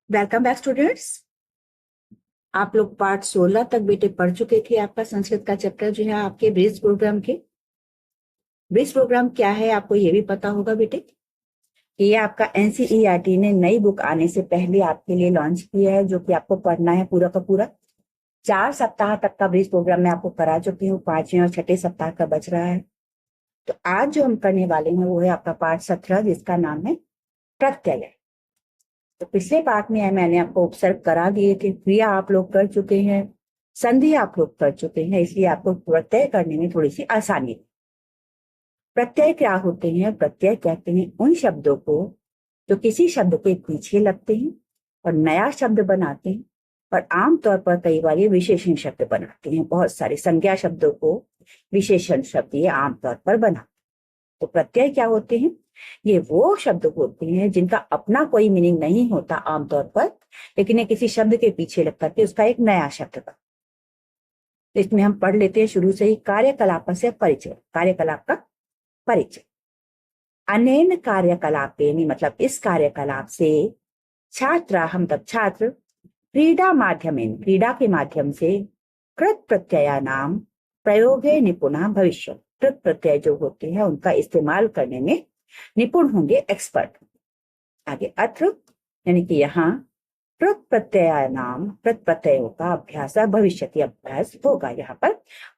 Welcome back students. आप लोग part 16 तक बेटे पढ़ चुके थे। आपका संस्कृत का चैप्टर जो है आपके ब्रिज प्रोग्राम के। ब्रिज प्रोग्राम क्या है आपको ये भी पता होगा बेटे कि ये आपका एनसीईआरटी ने नई बुक आने से पहले आपके लिए लॉन्च किया है, जो कि आपको पढ़ना है पूरा का पूरा। 4 सप्ताह तक का ब्रिज प्रोग्राम मैं आपको करा चुकी हूँ, 5वें और 6ठे सप्ताह का बच रहा है। तो आज जो हम करने वाले हैं वो है आपका पार्ट 17, जिसका नाम है प्रत्यय। तो पिछले पार्ट में मैंने आपको उपसर्ग करा दिए थे, क्रिया आप लोग कर चुके हैं, संधि आप लोग कर चुके हैं, इसलिए आपको प्रत्यय करने में थोड़ी सी आसानी। प्रत्यय क्या होते हैं? प्रत्यय कहते हैं उन शब्दों को जो किसी शब्द के पीछे लगते हैं और नया शब्द बनाते हैं, और आमतौर पर कई बार ये विशेषण शब्द बनाते हैं। बहुत सारे संज्ञा शब्दों को विशेषण शब्द ये आमतौर पर बनाते हैं। तो प्रत्यय क्या होते हैं? ये वो शब्द होते हैं जिनका अपना कोई मीनिंग नहीं होता आमतौर पर, लेकिन ये किसी शब्द के पीछे लगता है उसका एक नया शब्द का। तो इसमें हम पढ़ लेते हैं शुरू से ही कार्यकलाप से परिचय। कार्यकलाप का परिचय। अनेन कार्यकलापेन मतलब इस कार्यकलाप से छात्रा हम तब छात्र क्रीडा माध्यमेन क्रीड़ा के माध्यम से कृत प्रत्यया नाम प्रयोगे निपुणा भविष्य। कृत प्रत्यय जो होते हैं उनका इस्तेमाल करने में निपुण होंगे, एक्सपर्ट। आगे अत्र यानी कि यहाँ कृत प्रत्यय नाम कृत प्रत्ययों का अभ्यास भविष्यति अभ्यास होगा। यहाँ पर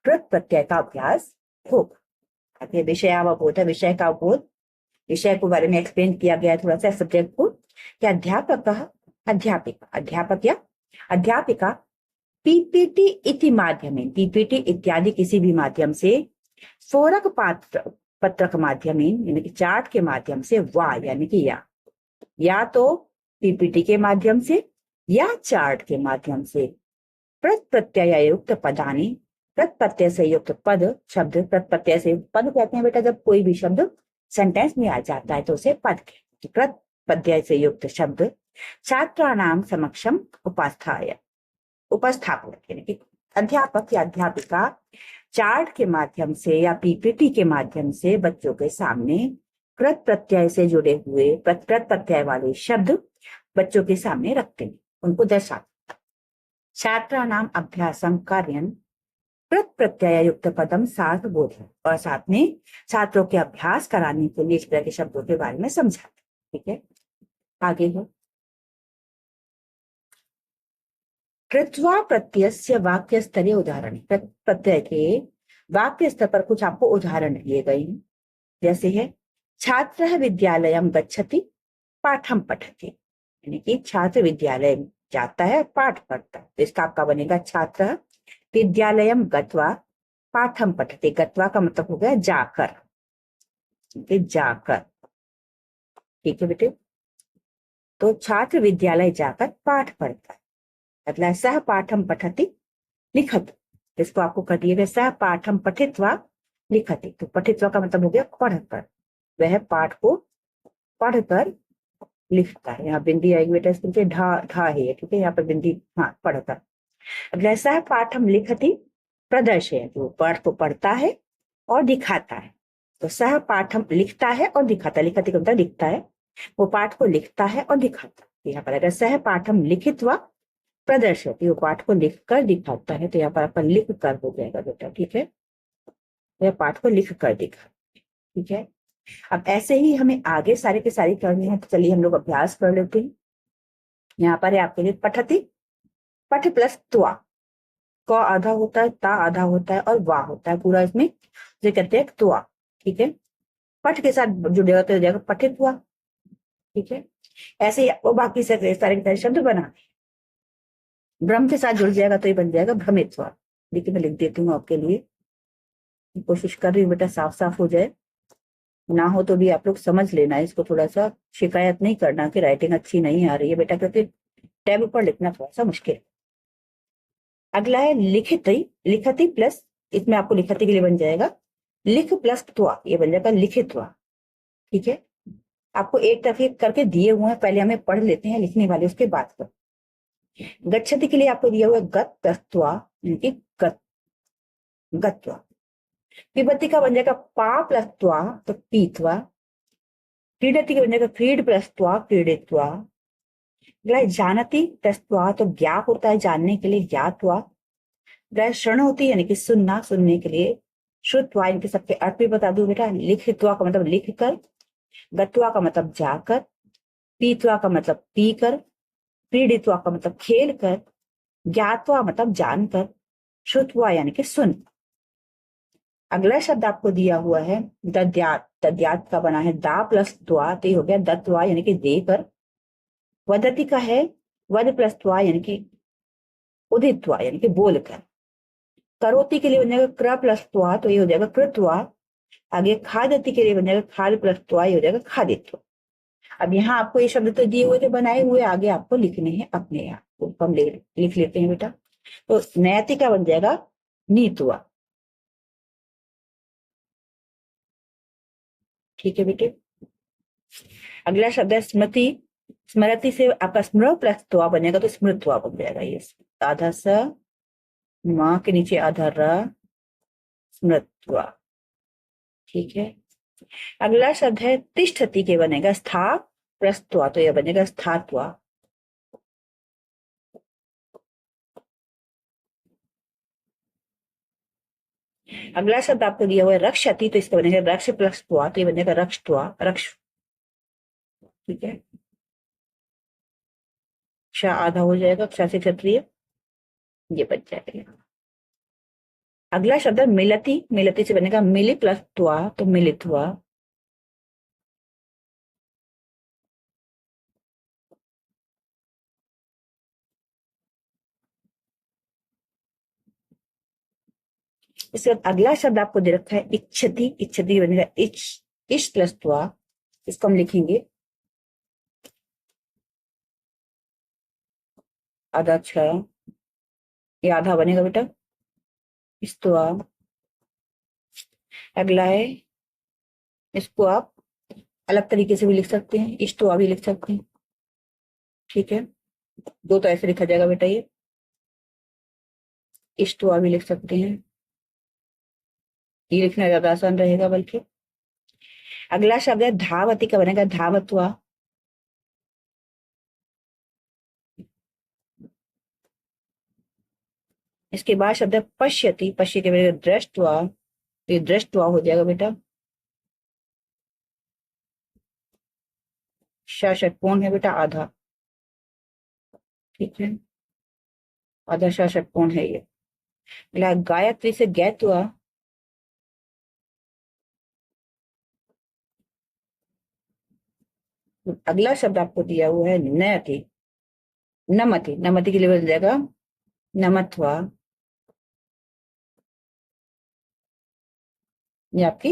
कृत प्रत्यय का अभ्यास होगा। आगे विषयावबोध है। विषय का अवबोध, विषय के बारे में एक्सप्लेन किया गया है थोड़ा सा सब्जेक्ट को। क्या अध्यापक अध्यापिका अध्यापक या अध्यापिका पीपीटी इति माध्यमेन पीपीटी इत्यादि किसी भी माध्यम से फोरक पत्रक माध्यमेन यानी कि चार्ट के माध्यम से वा यानी कि या तो पीपीटी के माध्यम से या चार्ट के माध्यम से प्रत प्रत्यय युक्त पदानी प्रत प्रत्यय से युक्त पद शब्द। प्रत प्रत्यय से पद कहते हैं बेटा जब कोई भी शब्द सेंटेंस में आ जाता है तो उसे पद कहते हैं। प्रत प्रत्यय से युक्त शब्द छात्राणाम समक्षम उपस्थापन यानी कि अध्यापक या अध्यापिका चार्ट के माध्यम से या पीपीटी के माध्यम से बच्चों के सामने कृत प्रत्यय से जुड़े हुए कृत प्रत्यय वाले शब्द बच्चों के सामने रखते हैं, उनको दर्शाते। छात्राणाम अभ्यासम कार्यन कृत प्रत्यय युक्त पदम साथ बोध और साथ में छात्रों के अभ्यास कराने के लिए इस तरह के शब्दों के बारे में समझाते। ठीक है, आगे हो। कृत्वा प्रत्ययस्य वाक्य स्तरीय उदाहरण। प्रत्यय के वाक्य स्तर पर कुछ आपको उदाहरण दिए गए हैं, जैसे है छात्र विद्यालयम गच्छति पाठम पठति यानी कि छात्र विद्यालय जाता है पाठ पढ़ता है। तो इसका आपका बनेगा छात्र विद्यालयम गत्वा पाठम पठति। गत्वा का मतलब हो गया जाकर, जाकर। ठीक है बेटे, तो छात्र विद्यालय जाकर पाठ पढ़ता है। अगला सह पाठम पठति लिखति, इसको आपको कर दिए गए सह पाठम पठित्वा लिखति। तो पठित्वा का मतलब हो गया पढ़कर, वह पाठ को पढ़कर लिखता है। यहाँ बिंदी आएगी बेटा इसके ढा ढा है, ठीक है, यहाँ पर बिंदी, हाँ पढ़कर। अगला सह पाठम लिखति प्रदर्शयति, वो पाठ को पढ़ता है और दिखाता है। तो सह पाठम लिखता है और दिखाता है, लिखति का मतलब लिखता है, वो पाठ को लिखता है और दिखाता है। यहाँ पर अगर सह पाठम लिखित्वा प्रदर्शयति, वो पाठ को लिख कर दिखाता है, तो यहाँ पर अपन लिख कर हो जाएगा बेटा। ठीक है, यह पाठ को लिख कर दिखा। ठीक है, अब ऐसे ही हमें आगे सारे के सारी करनी है, तो चलिए हम लोग अभ्यास कर लेते हैं। यहाँ पर है आपके लिए पठति, पठ प्लस त्वा, क आधा होता है, ता आधा होता है और वा होता है पूरा, इसमें जो कहते हैं त्वा। ठीक है, पठ के साथ जुड़ेगा तो हो जाएगा पठित हुआ। ठीक है, ऐसे ही आपको बाकी से सारे के सारे शब्द बना, ब्रह्म के साथ जुड़ जाएगा तो ये बन जाएगा भ्रमित्व। देखिए मैं लिख देती हूँ आपके लिए, कोशिश कर रही हूँ बेटा साफ साफ हो जाए, ना हो तो भी आप लोग समझ लेना, इसको थोड़ा सा शिकायत नहीं करना कि राइटिंग अच्छी नहीं आ रही है बेटा, क्योंकि टैब पर लिखना थोड़ा सा मुश्किल है। अगला है लिखित, लिखति प्लस, इसमें आपको लिखति के लिए बन जाएगा लिख प्लस त्वा, ये बन जाएगा लिखित्वा। ठीक है, आपको एक तरफ एक करके दिए हुए हैं, पहले हमें पढ़ लेते हैं लिखने वाले, उसके बाद पर। गच्छति के लिए आपको दिया हुआ है गत प्लस त्वा यानी कि गत्वा। पिबती का बन जाएगा पा प्लस त्वा तो पीत्वा। क्रीडति का बन जाएगा क्रीड प्लस त्वा क्रीडित्वा। जानती प्लस त्वा तो ज्ञा होता है जानने के लिए, ज्ञात्वा। श्रण होती है यानी कि सुनना, सुनने के लिए। श्रुत्वा इनके सबके अर्थ भी बता दूं बेटा। लिखित्वा का मतलब लिख कर, गत्वा का मतलब जाकर, पीत्वा का मतलब पी कर, क्रीडित्वा का मतलब खेल कर, ज्ञात्वा मतलब जानकर, श्रुत्वा यानी कि सुन। अगला शब्द आपको दिया हुआ है दद्यात। दद्यात का बना है दा प्लस द्वा, तो ये हो गया दत्वा यानी कि देकर। वदति का है वद प्लस त्वा यानी कि उदित्वा यानी कि बोलकर। करोति के लिए बन जाएगा क्र प्लस त्वा, तो ये हो जाएगा कृत्वा। आगे खादति के लिए बन जाएगा खाद प्लस त्वा, ये हो जाएगा खादित्व। अब यहाँ आपको ये शब्द तो दिए हुए थे बनाए हुए, आगे आपको लिखने हैं अपने आप। तो हम लिख लेते हैं बेटा। तो नैति का बन जाएगा नीतुआ। ठीक है बेटे। अगला शब्द है स्मृति। स्मृति से आपका स्मृ प्लस त्वा बनेगा तो स्मृत्वा बन जाएगा। ये आधा स, माँ के नीचे आधा र, स्मृत्वा। ठीक है। अगला शब्द है तिष्ठति के बनेगा स्था प्लस त्वा, तो यह बनेगा स्थात्वा। अगला शब्द आपको दिया हुआ है रक्षति, तो इसका बनेगा रक्ष प्लस त्वा, तो ये बनेगा रक्षत्वा, रक्ष। ठीक है। क्ष आधा हो जाएगा, क्ष से क्षत्रिय, ये बच जाएगा। अगला शब्द है मिलती। मिलती से बनेगा मिली प्लस त्वा, तो मिलित्वा। इसके बाद अगला शब्द आपको दे रखा है इच्छति। इच्छति बनेगा इच, इश प्लस त्वा, इसको हम लिखेंगे आधा छ, ये आधा बनेगा बेटा इस्तवा। अगला है, इसको आप अलग तरीके से भी लिख सकते हैं, इस्तवा भी लिख सकते हैं। ठीक है। दो तो ऐसे लिखा जाएगा बेटा, ये इस्तवा भी लिख सकते हैं, ये लिखना ज्यादा आसान रहेगा बल्कि। अगला शब्द है धावती का बनेगा धावत्वा। इसके बाद शब्द है पश्यति। पश्य के बनेगा दृष्टवा, तो ये दृष्टवा हो जाएगा बेटा। षटकोण है बेटा आधा। ठीक है, आधा षटकोण है ये। गायत्री से गैत्वा। अगला शब्द आपको दिया हुआ है नयति। नमति। नमति के लिए बन जाएगा नमत्वा। ये आपकी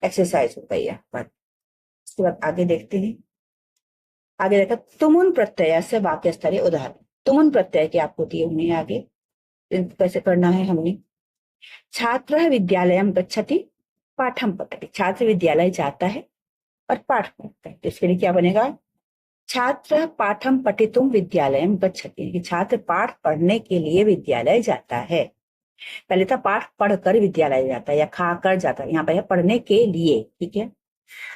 एक्सरसाइज हो गई है। इसके बाद आगे देखते हैं। आगे देखा तुमुन प्रत्यय से वाक्य स्तरीय उदाहरण। तुमुन प्रत्यय के आपको दिए हुए हैं आगे, कैसे करना है हमने। छात्र विद्यालय गच्छति पाठम पठति। छात्र विद्यालय जाता है और पाठ पढ़ता है, तो इसके लिए क्या बनेगा छात्र पाठम पठितुम विद्यालय गच्छति, कि छात्र पाठ पढ़ने के लिए विद्यालय जाता है। पहले था पाठ पढ़कर विद्यालय जाता है या खाकर जाता है, यहाँ पे है पढ़ने के लिए। ठीक है।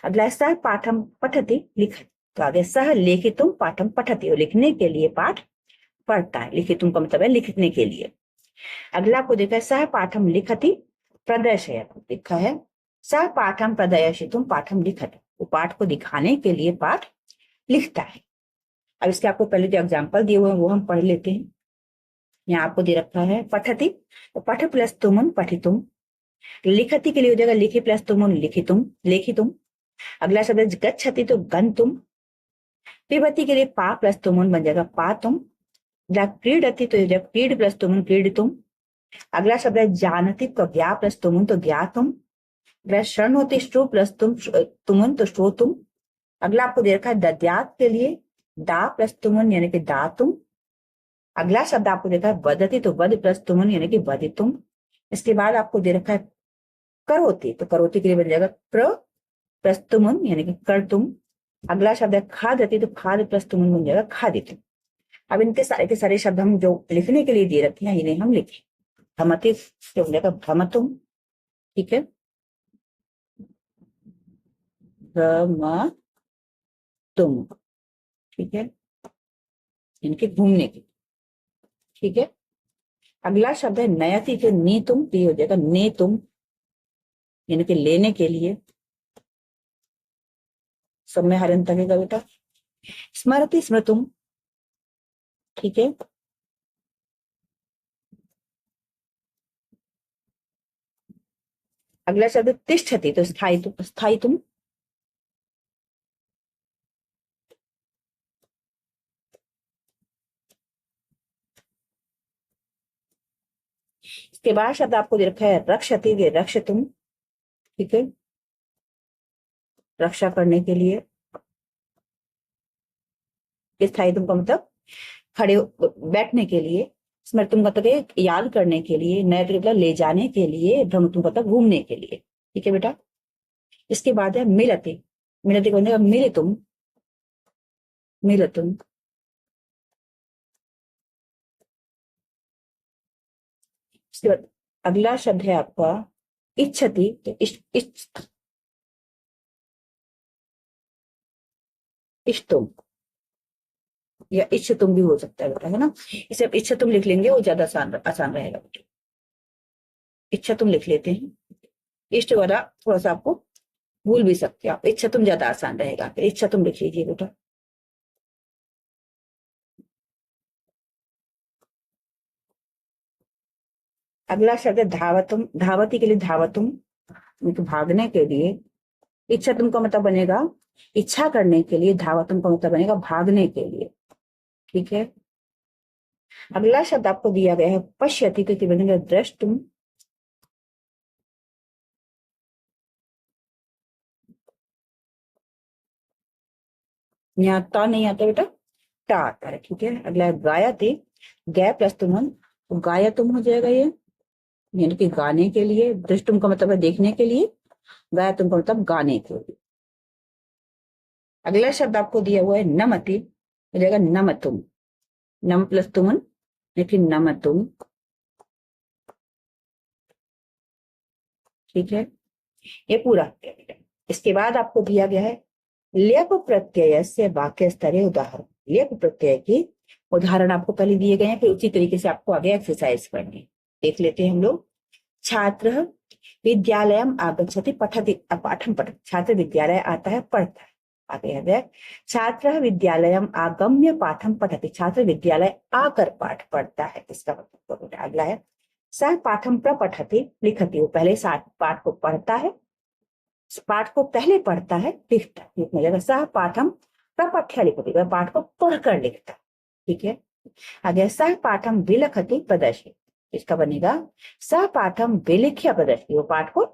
अगला सह पाठम पठति लिखति, तो आगे सह लिखितुम पाठम पठति, लिखने के लिए पाठ पढ़ता है। लिखितुम का मतलब है लिखने के लिए। अगला आपको देखा है सह पाठम लिखति प्रदर्शयति, लिखा है सह पाठम प्रदर्शितुम पाठम लिखति, वो पाठ को दिखाने के लिए पाठ लिखता है। अब इसके आपको पहले जो एग्जाम्पल दिए हुए हैं वो हम पढ़ लेते हैं। यहाँ आपको दे रखा है पठति, तो पठ प्लस तुमुन पठितुम। लिखति के लिए हो जाएगा लिखि प्लस तुमुन लिखितुम, लेखितुम। अगला शब्द है गच्छति, तो गंतुम। पिबति के लिए पा प्लस तुमुन बन जाएगा पातुम। क्रीडति तो हो जाएगा क्रीड प्लस तुमुन क्रीडितुम। अगला शब्द है जानति का ज्ञा प्लस तुमुन, तो ज्ञातुम। शृणोति श्रु प्लस तुमुन, तो श्रोतुम। अगला आपको दे रखा है दद्यात के लिए दा प्लस तुमुन यानी कि दातुम। अगला शब्द आपको देखा है वदति, तो वद प्लस तुमुन यानी कि वदितुम। इसके बाद आपको दे रखा है करोति, तो करोति के लिए बन जाएगा प्र प्लस तुमुन यानी कि करतुम। अगला शब्द है खादति, तो खाद प्लस तुमुन बन जाएगा खादितुम। अब इनके सारे के सारे शब्द हम जो लिखने के लिए दे रखे हैं इन्हें हम लिखें। भ्रमति से बन जाएगा भ्रमतुम। ठीक है, भ्रमतुम। ठीक है। इनके घूमने की। ठीक है, अगला शब्द है नयति, तो नी तुम, तो ये हो जाएगा ने तुम, यानी कि लेने के लिए। सब में हरंत लगेगा बेटा। स्मरति स्मृतुम, ठीक है। अगला शब्द तिष्ठति, तो स्थायी तुम, स्थायी तुम। इसके बाद शब्द आपको दे रखा है रक्षति, ये रक्ष तुम, ठीक है, रक्षा करने के लिए। स्थायी तुम का मतलब खड़े बैठने के लिए। स्मृतुम का मतलब याद करने के लिए। नए मतलब ले जाने के लिए। भ्रमतुम का मतलब घूमने के लिए। ठीक है बेटा। इसके बाद है मिलते, मिलते को मिले तुम, मिल तुम। इसके बाद अगला शब्द है आपका इच्छति, तो इष्टुम या इच्छतुम भी हो सकता है बेटा, है ना। इसे आप इच्छतुम लिख लेंगे, वो ज्यादा आसान आसान रहेगा बेटा। इच्छतुम लिख लेते हैं। इष्ट वाला थोड़ा सा आपको भूल भी सकते हैं आप, इच्छतुम ज्यादा आसान रहेगा, फिर इच्छतुम लिख लीजिए बेटा। अगला शब्द है धावतुम, धावती के लिए धावतुम, तो भागने के लिए। इच्छतुम का मतलब बनेगा इच्छा करने के लिए। धावतुम का मतलब बनेगा भागने के लिए। ठीक है। अगला शब्द आपको दिया गया है पश्यति, क्योंकि बनेगा द्रष्टुम। यहाँ ता नहीं आता बेटा, टा आता है। ठीक है। अगला है गायते, गै प्लस तुमन, तो गाया तुम हो जाएगा ये, यानी कि गाने के लिए। दृष्टुम का मतलब है देखने के लिए। गाया तुम का मतलब गाने के लिए। अगला शब्द आपको दिया हुआ है नमति, हो जाएगा नमतुम। नम प्लस तुमन, लेकिन नमतुम। ठीक है, ये पूरा हो गया बेटा। इसके बाद आपको दिया गया है लेप प्रत्यय से वाक्य स्तरीय उदाहरण। लेप प्रत्यय की उदाहरण आपको पहले दिए गए हैं, फिर उसी तरीके से आपको आगे एक्सरसाइज करनी। देख लेते हैं हम लोग। छात्र विद्यालय आगच्छति पठति, पाठम पठति, छात्र विद्यालय आता है पढ़ता है। आगे है छात्र विद्यालय आगम्य पाठम पठति, छात्र विद्यालय आकर पाठ पढ़ता है। इसका मतलब अगला है सह पाठम प्रपठति लिखति, वो पहले पाठ को पढ़ता है, पाठ को पहले पढ़ता है, लिखता है। लिखने जगह सह पाठम प्रपठ्य लिखति, वह पाठ को पढ़कर लिखता है। ठीक है। आगे सह पाठम विलखति प्रदर्शित, इसका बनेगा सह पाठम विलिख्य प्रदर्शित, वो पाठ को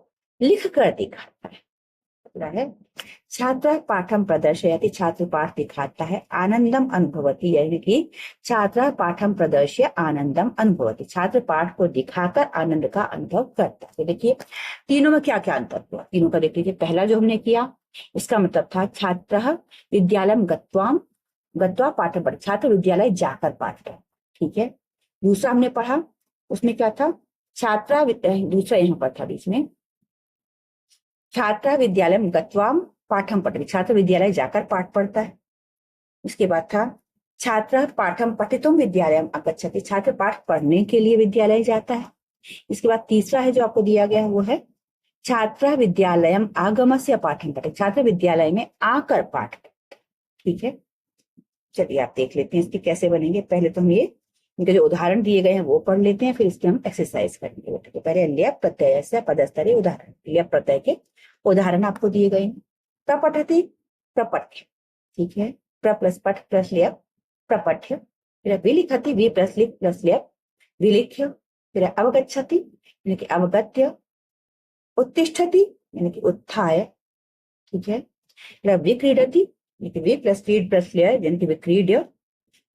लिख कर दिखाता है। है छात्र पाठम प्रदर्शयति, छात्र पाठ दिखाता है। आनंदम अनुभवति, यानी कि छात्र पाठम प्रदर्श्य आनंदम अनुभवति, छात्र पाठ को दिखाकर आनंद का अनुभव करता है। तो देखिए तीनों में क्या क्या अंतर हुआ, तीनों का देख लीजिए। पहला जो हमने किया, इसका मतलब था छात्र विद्यालय गत्वा पाठ पढ़, छात्र विद्यालय जाकर पाठ पढ़। ठीक है। दूसरा हमने पढ़ा, उसमें क्या था, छात्रा, दूसरा यहाँ पर था बीच में, छात्र विद्यालय गत्वाम पाठम पठति, छात्र विद्यालय जाकर पाठ पढ़ता है। इसके बाद था छात्र पाठम पठितुम विद्यालय आगच्छति, छात्र पाठ पढ़ने के लिए विद्यालय जाता है। इसके बाद तीसरा है जो आपको दिया गया है, वो है छात्र विद्यालय आगमस्य पाठम पठति, छात्र विद्यालय में आकर पाठ पढ़ता है। ठीक है। चलिए आप देख लेते हैं इसके कैसे बनेंगे। पहले तो हम ये इनके जो उदाहरण दिए गए हैं वो पढ़ लेते हैं, फिर इसके हम एक्सरसाइज करेंगे। ठीक है। पहले ल्यप प्रत्यय से पदस्तरीय उदाहरण। ल्यप प्रत्यय के उदाहरण आपको दिए गए। प्रपठति प्रपठ्य, ठीक है, प्र प्लस पठ प्लस ल्यप प्रपठ्य। फिर विलिखति वि प्लस लिख प्लस ल्यप विलिख्य। फिर अवगच्छति यानी कि अवगत्य। उत्तिष्ठति यानी कि उत्थाय। ठीक है। फिर विक्रीडति यानी कि वि प्लस क्रीड प्लस ल्य यानी कि विक्रीड्य।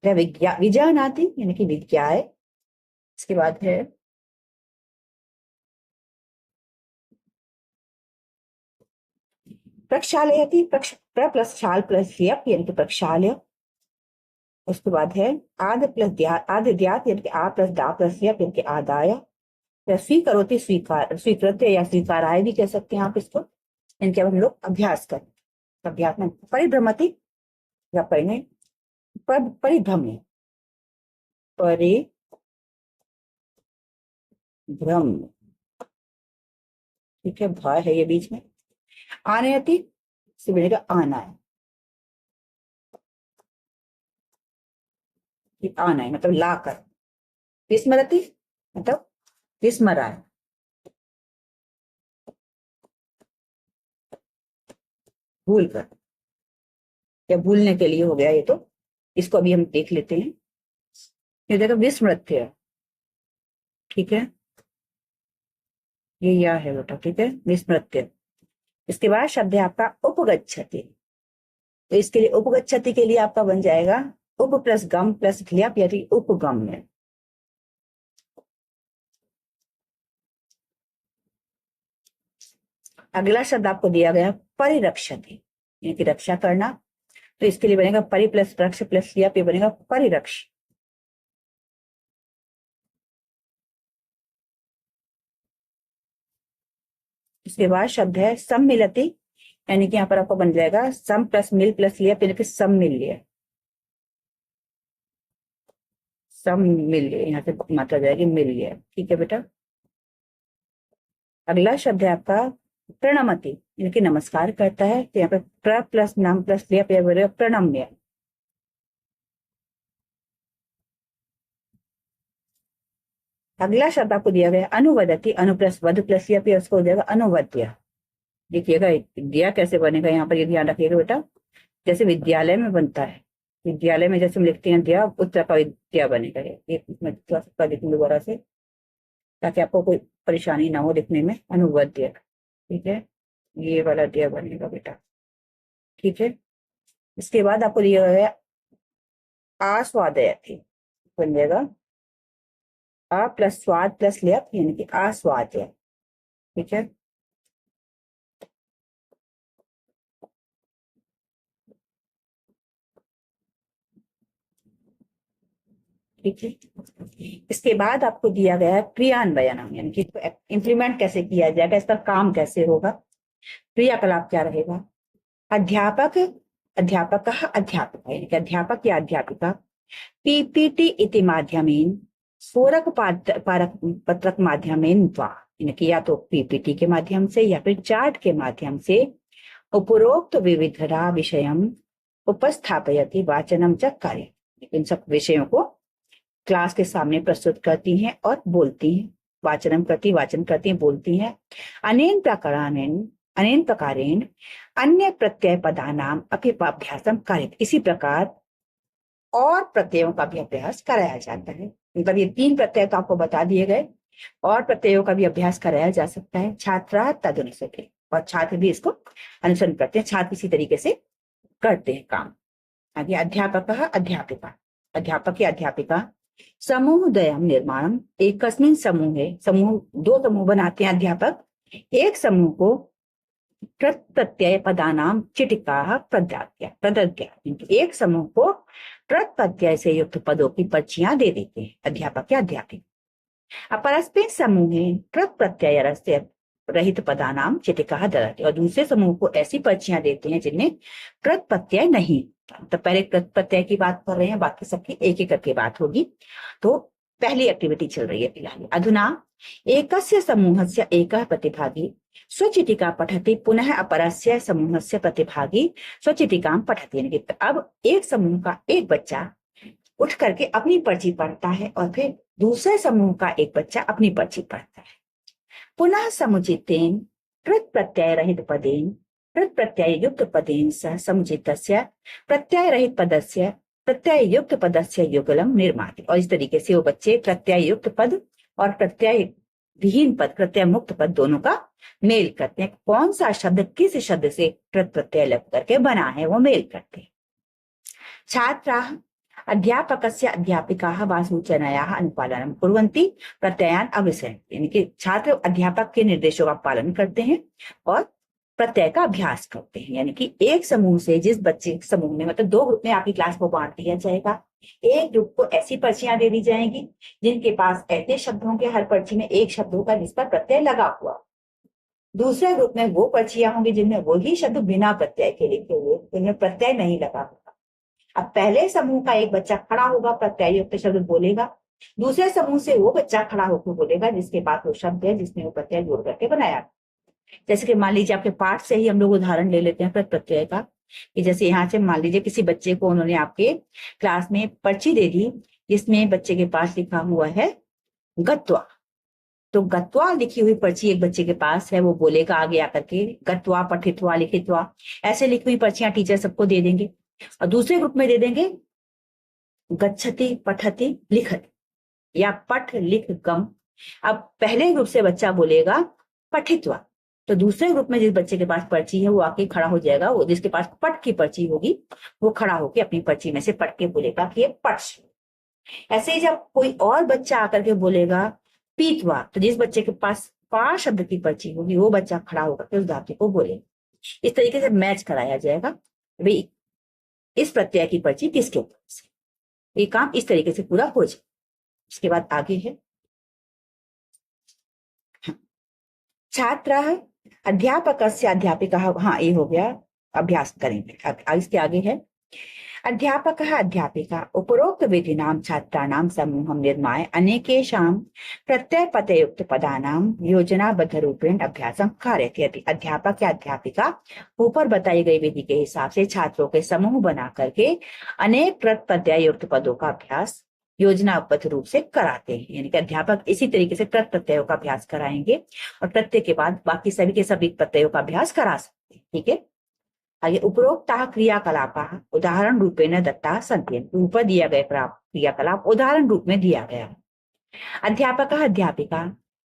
विजानाति यानी कि विज्ञाय। इसके बाद है प्रक्षालयति, प्र प्लस शाल प्लस यप यानी कि प्रक्षाल्य। उसके बाद है आद प्लस आदिद्यात यानी कि आ प्लस दा प्लस यप यानी कि आदाय। स्वीकरोति स्वीकार, स्वीकृत्य या स्वीकाराय भी कह सकते हैं आप इसको। इनके अब हम लोग अभ्यास करें। अभ्यास में परिभ्रमति या परिभ्रम्य, परिभ्रम, ठीक है, भा है ये बीच में, आनयति से बनेगा आना है, आना है मतलब ला कर, विस्मरति मतलब विस्मरा है, भूल कर या भूलने के लिए हो गया ये, तो इसको अभी हम देख लेते हैं। ये देखो विस्मृत्य, ठीक है, ये या है बेटा, ठीक है, विस्मृत्य। इसके बाद शब्द है आपका उपगच्छति, तो इसके लिए उपगच्छति के लिए आपका बन जाएगा उप प्लस गम प्लस क्लिया यानी उपगम्य। अगला शब्द आपको दिया गया परिरक्षति, यानी कि रक्षा करना, तो इसके लिए बनेगा परि प्लस रक्ष प्लस लिया पे बनेगा परिरक्ष। इसके बाद शब्द है सम्मिलति, यानी कि यहाँ पर आपको बन जाएगा सम प्लस मिल प्लस लिया यानी कि सम्मिल्य, सम्मिल्य, यहाँ से मात्रा जाएगी मिल्य, ठीक है बेटा। अगला शब्द है आपका प्रणमति, यानी कि नमस्कार करता है, तो यहाँ पे प्र प्लस नाम प्लस लिया पे बनेगा प्रणम्य। अगला शब्द आपको दिया गया अनुवदति, अनु प्लस वध प्लस लिया पे उसको हो जाएगा अनुवद्य। देखिएगा विद्या कैसे बनेगा, यहाँ पर ये ध्यान रखिएगा बेटा, जैसे विद्यालय में बनता है, विद्यालय में जैसे हम लिखते हैं दिया, उस तरह का विद्या बनेगा। एक मैं थोड़ा सा लिखूंगी दोबारा से ताकि आपको कोई परेशानी ना हो लिखने में, अनुवद्य, ठीक है, ये वाला दिया बनेगा बेटा, ठीक है। इसके बाद आपको दिया गया आस्वादयति, बन जाएगा आ प्लस स्वाद प्लस लिया यानी कि आस्वाद्य, ठीक है। ठीक है, इसके बाद आपको दिया गया है क्रियान्वयन, यानी कि इम्प्लीमेंट कैसे किया जाएगा, इसका काम कैसे होगा, क्रियाकलाप क्या रहेगा। अध्यापक, अध्यापक अध्यापिका, यानी कि अध्यापक या अध्यापिका पीपीटी इति माध्यमेन सोरक पत्रक माध्यमेन वा, यानी कि या तो पीपीटी के माध्यम से या फिर चार्ट के माध्यम से उपरोक्त विविधरा विषयम उपस्थापयति वाचनम च कार्य, इन सब विषयों को क्लास के सामने प्रस्तुत करती हैं और बोलती हैं, वाचनम करती, वाचन करती हैं, बोलती हैं। अनेन प्रकारेण अन्य प्रत्यय पदानाम अपि अभ्यासम कार्यते, इसी प्रकार और प्रत्ययों का भी अभ्यास कराया जाता है। मतलब ये 3 प्रत्यय तो आपको बता दिए गए, और प्रत्ययों का भी अभ्यास कराया जा सकता है। छात्रा तदनुसरते, और छात्र भी इसको अनुसरण करते हैं, छात्र इसी तरीके से करते हैं काम। आगे अध्यापक अध्यापिका, अध्यापक या अध्यापिका समूहद्वयं निर्माणम, एक समूहे, समूह 2 समूह बनाते हैं अध्यापक, एक समूह को प्रत्यय पदानाम चिटिका प्रदद्या, एक समूह को प्रत्यय से युक्त पदों की पर्चियां दे देते हैं अध्यापक या अध्यापिका। अपरस्मिन् समूहे प्रत्यय रहित पदानाम चिटिका ददति, और दूसरे समूह को ऐसी पर्चियां देते हैं जिनमें प्रत्यय नहीं। तो पहले प्रत्यय की बात कर रहे हैं, बाकी सबकी एक एक करके बात होगी। तो पहली एक्टिविटी चल रही है फिलहाल। अधुना एकस्य समूहस्य एकः प्रतिभागी स्वचिटिका पठति, पुनः अपरस्य समूहस्य प्रतिभागी स्वचिटिकां पठति, यानी कि अब एक समूह का एक बच्चा उठ करके अपनी पर्ची पढ़ता है और फिर दूसरे समूह का एक बच्चा अपनी पर्ची पढ़ता है। पुनः समुचितेन प्रत्यय रहित पदेन प्रत्यय युक्त पदेन सह समुचितस्य प्रत्यय रहित पदस्य प्रत्यय युक्त पदस्य युगलम निर्माति, और इस तरीके से वो बच्चे प्रत्यय युक्त पद और प्रत्यय विहीन पद, प्रत्यय मुक्त पद दोनों का मेल करते हैं। कौन सा शब्द किस शब्द से प्रत्यय लग करके बना है वो मेल करते हैं। छात्रा अध्यापकस्य अध्यापिकाः वा सूचनायाः अनुपालनं कुर्वन्ति प्रत्ययान् अभिसरन्ति, यानी कि छात्र अध्यापक के निर्देशों का पालन करते हैं और प्रत्यय का अभ्यास करते हैं। यानी कि एक समूह से, जिस बच्चे समूह में, मतलब 2 ग्रुप में आपकी क्लास को बांट दिया जाएगा। एक ग्रुप को ऐसी पर्चियां दे दी जाएंगी जिनके पास ऐसे शब्दों के हर पर्ची में एक शब्दों का जिस पर प्रत्यय लगा हुआ। दूसरे ग्रुप में वो पर्चियां होंगी जिनमें वही शब्द बिना प्रत्यय के लिखे हुए, जिनमें प्रत्यय नहीं लगा हुआ। अब पहले समूह का एक बच्चा खड़ा होगा, प्रत्ययुक्त शब्द बोलेगा, दूसरे समूह से वो बच्चा खड़ा होकर बोलेगा जिसके पास वो शब्द है जिसने वो प्रत्यय जोड़ करके बनाया। जैसे कि मान लीजिए आपके पाठ से ही हम लोग उदाहरण ले लेते हैं प्रत्यय का, कि जैसे यहाँ से मान लीजिए किसी बच्चे को उन्होंने आपके क्लास में पर्ची दे दी जिसमें बच्चे के पास लिखा हुआ है गत्वा। तो गत्वा लिखी हुई पर्ची एक बच्चे के पास है, वो बोलेगा आगे आकर के गत्वा पठित्वा लिखित्वा, ऐसे लिखी हुई पर्चियां टीचर सबको दे देंगे। और दूसरे ग्रुप में दे देंगे गच्छति पठति लिखति या पठ लिख गम। अब पहले ग्रुप से बच्चा बोलेगा पठित्वा, तो दूसरे ग्रुप में जिस बच्चे के पास पर्ची है वो आके खड़ा हो जाएगा, वो जिसके पास पठ की पर्ची होगी वो खड़ा होकर अपनी पर्ची में से पढ़ के बोलेगा कि ये पठ। ऐसे ही जब कोई और बच्चा आकर के बोलेगा पीतवा, तो जिस बच्चे के पास पा शब्द की पर्ची होगी वो बच्चा खड़ा होकर के उस धातु को बोलेगा। इस तरीके से मैच कराया जाएगा भाई इस प्रत्यय की पर्ची किसके पास है, ये काम इस तरीके से पूरा हो जाए। इसके बाद आगे है छात्र अध्यापक से अध्यापिका। हाँ ये हो गया, अभ्यास करेंगे। अब इसके आगे है अध्यापक अध्यापिका उपरोक्त विधिनां छात्राणां समूहं निर्माय अनेकेषां प्रत्ययपदयुक्त पदानां योजनाबद्ध रूपेण अभ्यासं कारयति। अध्यापक या अध्यापिका ऊपर बताई गई विधि के हिसाब से छात्रों के समूह बना करके अनेक प्रत्ययुक्त पदों का अभ्यास योजनाबद्ध रूप से कराते हैं। यानी कि अध्यापक इसी तरीके से प्रत्ययों का अभ्यास कराएंगे और प्रत्यय के बाद बाकी सभी के सभी प्रत्ययों का अभ्यास करा सकते हैं। ठीक है, आगे उपरोक्ता क्रियाकलापः उदाहरण रूपेण दत्ता सन्ति। ऊपर दिया गया क्रियाकलाप उदाहरण रूप में दिया गया। अध्यापक अध्यापिका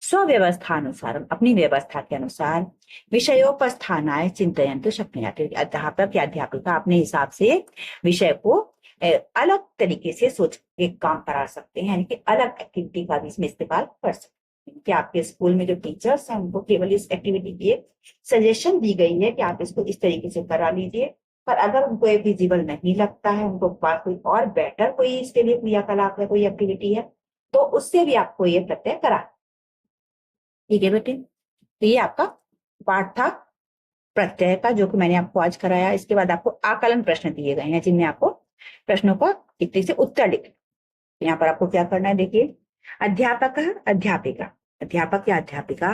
स्वव्यवस्थानुसार अपनी व्यवस्था के अनुसार विषयोपस्थानाय चिंतयन्तु शक्नुयात्। अध्यापक या अध्यापिका अपने हिसाब से विषय को अलग तरीके से सोच के काम करा सकते हैं, यानी कि अलग एक्टिविटी का भी इसमें इस्तेमाल कर सकते हैं। कि आपके स्कूल में जो टीचर्स हैं उनको केवल इस एक्टिविटी की एक सजेशन दी गई है कि आप इसको इस तरीके से करा लीजिए, पर अगर उनको ये विजिबल नहीं लगता है, उनको पास कोई और बेटर कोई इसके लिए क्रियाकलाप है, कोई एक्टिविटी है, तो उससे भी आपको ये प्रत्यय करा। ठीक है बेटे, तो ये आपका पाठ था प्रत्यय का जो कि मैंने आपको आज कराया। इसके बाद आपको आकलन प्रश्न दिए गए हैं जिनमें आपको प्रश्नों का एक तरीके से उत्तर लिखना। यहाँ पर आपको क्या करना है, देखिए अध्यापक अध्यापिका अध्यापक या अध्यापिका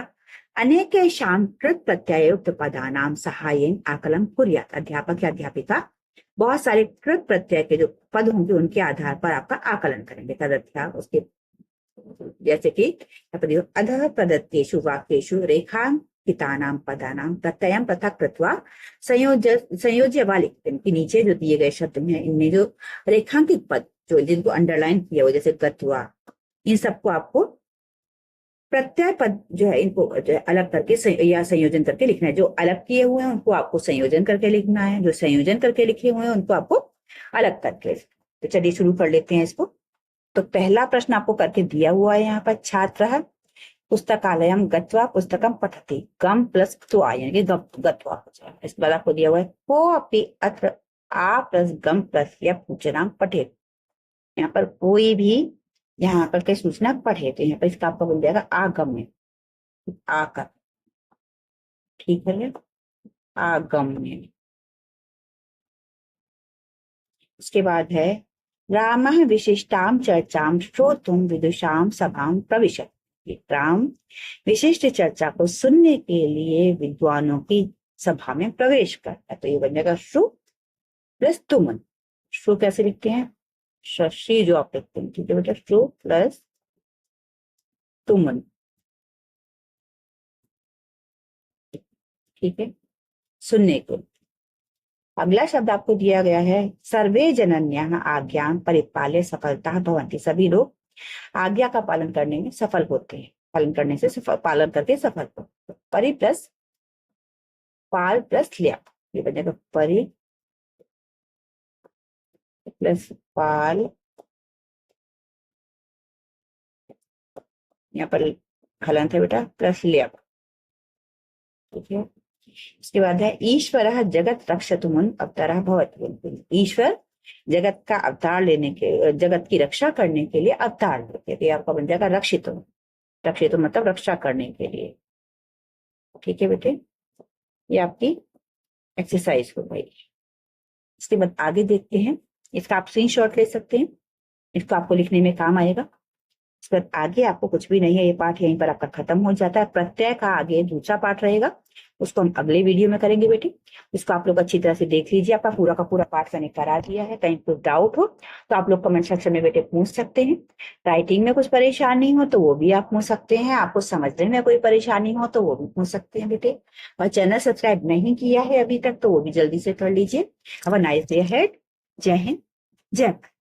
अनेकेषां कृत प्रत्ययुक्त पदानां सहायेन आकलन कुर्यात्। अध्यापक या अध्यापिका बहुत सारे कृत प्रत्यय के जो पद होंगे उनके आधार पर आपका आकलन करेंगे। तदध्या उसके जैसे कि अधः प्रदत्तेषु वाक्येषु रेखांकितानां पदानां प्रत्ययं पृथक् कृत्वा संयोज्य वा लिखते हैं। कि नीचे जो दिए गए शब्द हैं इनमें जो रेखांकित पद जो जिनको अंडरलाइन किया हुआ जैसे गत्वा, इन सबको आपको प्रत्यय पद जो है इनको जो है अलग करके या संयोजन करके लिखना है। जो अलग किए हुए हैं उनको आपको संयोजन करके लिखना है, जो संयोजन करके लिखे हुए हैं उनको आपको अलग करके। तो चलिए शुरू कर लेते हैं इसको। तो पहला प्रश्न आपको करके दिया हुआ है यहाँ पर, छात्र पुस्तकालयम गत्वा पुस्तकम पठति, गम प्लस त्वा यानी कि गत्वा हो जाएगा। इसके बाद आपको दिया हुआ है को अपि अत्र आ प्लस गम प्लस या पूचनाम पठेत। यहाँ पर कोई भी यहाँ पर के सूचना पढ़े, तो यहाँ पर इसका आपका बन जाएगा आगम्य, आकर। ठीक है, आगम्य। उसके बाद है रामः विशिष्टां चर्चां श्रोतुं विदुषां सभां प्रविशत्। राम विशिष्ट चर्चा को सुनने के लिए विद्वानों की सभा में प्रवेश करता है। तो ये बन जाएगा श्रु प्लस तुमन। श्रु कैसे लिखते हैं, शशि जो आप लिखते हैं। ठीक है बेटा, श्रु प्लस तुमन। ठीक है, सुनने को। अगला शब्द आपको दिया गया है सर्वे जनन्याः आज्ञां परिपाल्य सफलता भवन्ति। सभी लोग आज्ञा का पालन करने में सफल होते हैं, पालन करने से सफल, पालन करके सफल होते। परि प्लस पाल प्लस ल्याप, ये बनेगा परि प्लस पाल, यहाँ पर हलंत है बेटा, प्लस ल्याप। ठीक है, उसके बाद है ईश्वरः जगत रक्षतुमुन अवतारः भवति। ईश्वर जगत का अवतार लेने के, जगत की रक्षा करने के लिए अवतार लेते हैं। आपका बन जाएगा रक्षितुम। रक्षितुम मतलब रक्षा करने के लिए। ठीक है बेटे, ये आपकी एक्सरसाइज हो गई। इसके बाद आगे देखते हैं इसका आप स्क्रीनशॉट ले सकते हैं, इसको आपको लिखने में काम आएगा। इसके बाद आगे आपको कुछ भी नहीं है, ये पार्ट यहीं पर आपका खत्म हो जाता है। प्रत्यय का आगे दूसरा पार्ट रहेगा, उसको हम अगले वीडियो में करेंगे बेटे। इसको आप लोग अच्छी तरह से देख लीजिए, आपका पूरा का पूरा पार्ट मैंने करा दिया है। कहीं कोई डाउट हो तो आप लोग कमेंट सेक्शन में बेटे पूछ सकते हैं। राइटिंग में कुछ परेशानी हो तो वो भी आप पूछ सकते हैं, आपको समझने में कोई परेशानी हो तो वो भी पूछ सकते हैं बेटे। और चैनल सब्सक्राइब नहीं किया है अभी तक तो वो भी जल्दी से कर लीजिए। Have a nice day ahead. जय हिंद, जय भारत।